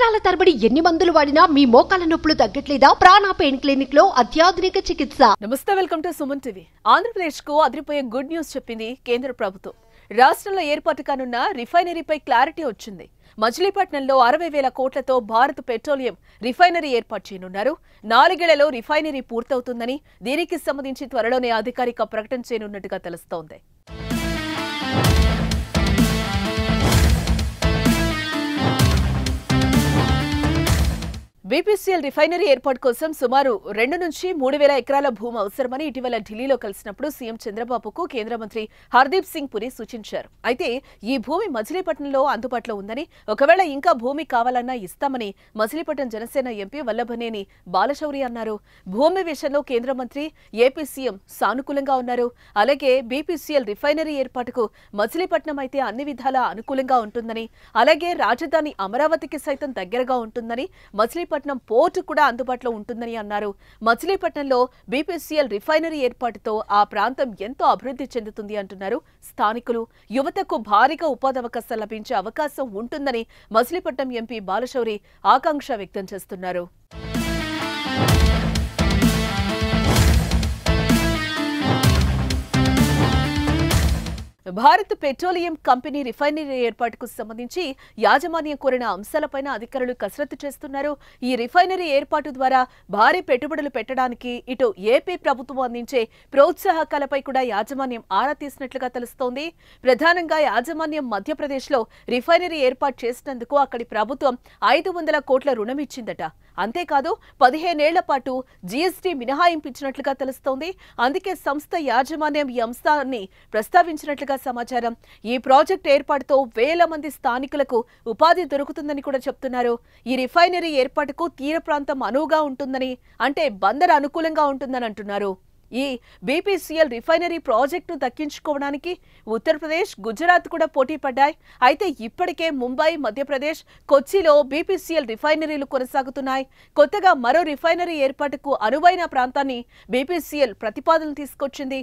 సంవత్సరాల తరబడి ఎన్ని మందులు వాడినా మీ మోకాల నొప్పులు తగ్గట్లేదా? ప్రాణ పెయిన్ క్లినిక్ లో అత్యాధునిక చికిత్స. నమస్తే, welcome to Suman TV. Andhra Pradesh కు అదిరిపోయే గుడ్ న్యూస్ చెప్పింది కేంద్ర ప్రభుత్వం. రాష్ట్రంలో ఏర్పాటు కానున్న రిఫైనరీపై క్లారిటీ వచ్చింది. మచిలీపట్నంలో 60,000 కోట్లతో భారత్ పెట్రోలియం రిఫైనరీ ఏర్పాటు చేయనున్నారు. 4 ఏళ్లలో రిఫైనరీ పూర్తవుతుందని, దీనికి సంబంధించి త్వరలోనే అధికారిక ప్రకటన చేయనున్నట్టుగా తెలుస్తోంది. బీపీసీఎల్ రిఫైనరీ ఏర్పాటు కోసం సుమారు 2 నుంచి 3,000 ఎకరాల భూమి అవసరమని ఇటీవల ఢిల్లీలో కలిసినప్పుడు సీఎం చంద్రబాబుకు కేంద్ర మంత్రి హర్దీప్ సింగ్ పురి సూచించారు. అయితే ఈ భూమి మచిలీపట్నంలో అందుబాటులో ఉందని, ఒకవేళ ఇంకా భూమి కావాలన్నా ఇస్తామని మచిలీపట్నం జనసేన ఎంపీ వల్లభనేని బాలశౌరి అన్నారు. భూమి విషయంలో కేంద్ర మంత్రి, ఏపీ సీఎం సానుకూలంగా ఉన్నారు. అలాగే బీపీసీఎల్ రిఫైనరీ ఏర్పాటుకు మచిలీపట్నం అయితే అన్ని విధాలా అనుకూలంగా ఉంటుందని, అలాగే రాజధాని అమరావతికి సైతం దగ్గరగా ఉంటుందని, మచిలీపట్నం పోర్టు కూడా అందుబాటులో ఉంటుందని అన్నారు. మచిలీపట్నంలో బీపీసీఎల్ రిఫైనరీ ఏర్పాటుతో ఆ ప్రాంతం ఎంతో అభివృద్ధి చెందుతుంది అంటున్నారు స్థానికులు. యువతకు భారీగా ఉపాధి అవకాశాలు లభించే అవకాశం ఉంటుందని మచిలీపట్నం ఎంపీ బాలశౌరి ఆకాంక్ష వ్యక్తం చేస్తున్నారు. భారత్ పెట్రోలియం కంపెనీ రిఫైనరీ ఏర్పాటుకు సంబంధించి యాజమాన్యం కోరిన అంశాలపైన అధికారులు కసరత్తు చేస్తున్నారు. ఈ రిఫైనరీ ఏర్పాటు ద్వారా భారీ పెట్టుబడులు పెట్టడానికి ఇటు ఏపీ ప్రభుత్వం అందించే ప్రోత్సాహకాలపై కూడా యాజమాన్యం ఆరా తీసినట్లుగా తెలుస్తోంది. ప్రధానంగా యాజమాన్యం మధ్యప్రదేశ్లో రిఫైనరీ ఏర్పాటు చేసినందుకు అక్కడి ప్రభుత్వం 500 కోట్ల రుణం ఇచ్చిందట. అంతేకాదు 15 ఏళ్ల పాటు జీఎస్టీ మినహాయింపించినట్లుగా తెలుస్తోంది. అందుకే సంస్థ యాజమాన్యం ఈ అంశాన్ని ప్రస్తావించినట్లుగా సమాచారం. ఈ ప్రాజెక్ట్ ఏర్పాటుతో వేల మంది స్థానికులకు ఉపాధి దొరుకుతుందని కూడా చెప్తున్నారు. ఈ రిఫైనరీ ఏర్పాటుకు తీర ప్రాంతం అనువుగా ఉంటుందని, అంటే బందర్ అనుకూలంగా ఉంటుందని అంటున్నారు. ఈ బీపీసీఎల్ రిఫైనరీ ప్రాజెక్టు దక్కించుకోవడానికి ఉత్తరప్రదేశ్, గుజరాత్ కూడా పోటీ పడ్డాయి. అయితే ఇప్పటికే ముంబై, మధ్యప్రదేశ్, కొచ్చిలో బీపీసీఎల్ రిఫైనరీలు కొనసాగుతున్నాయి. కొత్తగా మరో రిఫైనరీ ఏర్పాటుకు అనువైన ప్రాంతాన్ని బీపీసీఎల్ ప్రతిపాదనలు తీసుకొచ్చింది.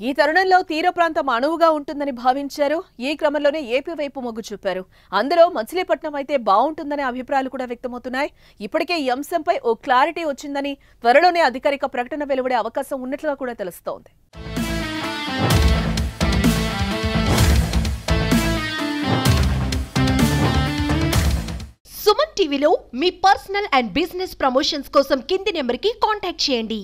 ఈ తరుణంలో తీర ప్రాంతం అనువుగా ఉంటుందని భావించారు. ఈ క్రమంలోనే ఏపీ వైపు మొగ్గు చూపారు. అందులో మచిలీపట్నం అయితే బాగుంటుందనే అభిప్రాయాలు కూడా వ్యక్తమవుతున్నాయి. ఇప్పటికే ఈ అంశంపై ఓ క్లారిటీ వచ్చిందని, త్వరలోనే అధికారిక ప్రకటన వెలువడే అవకాశం ఉన్నట్లుగా కూడా తెలుస్తోంది. సుమన్ టీవీలో మీ పర్సనల్ అండ్ బిజినెస్ ప్రమోషన్స్ కోసం కింది నెంబర్కి కాంటాక్ట్ చేయండి.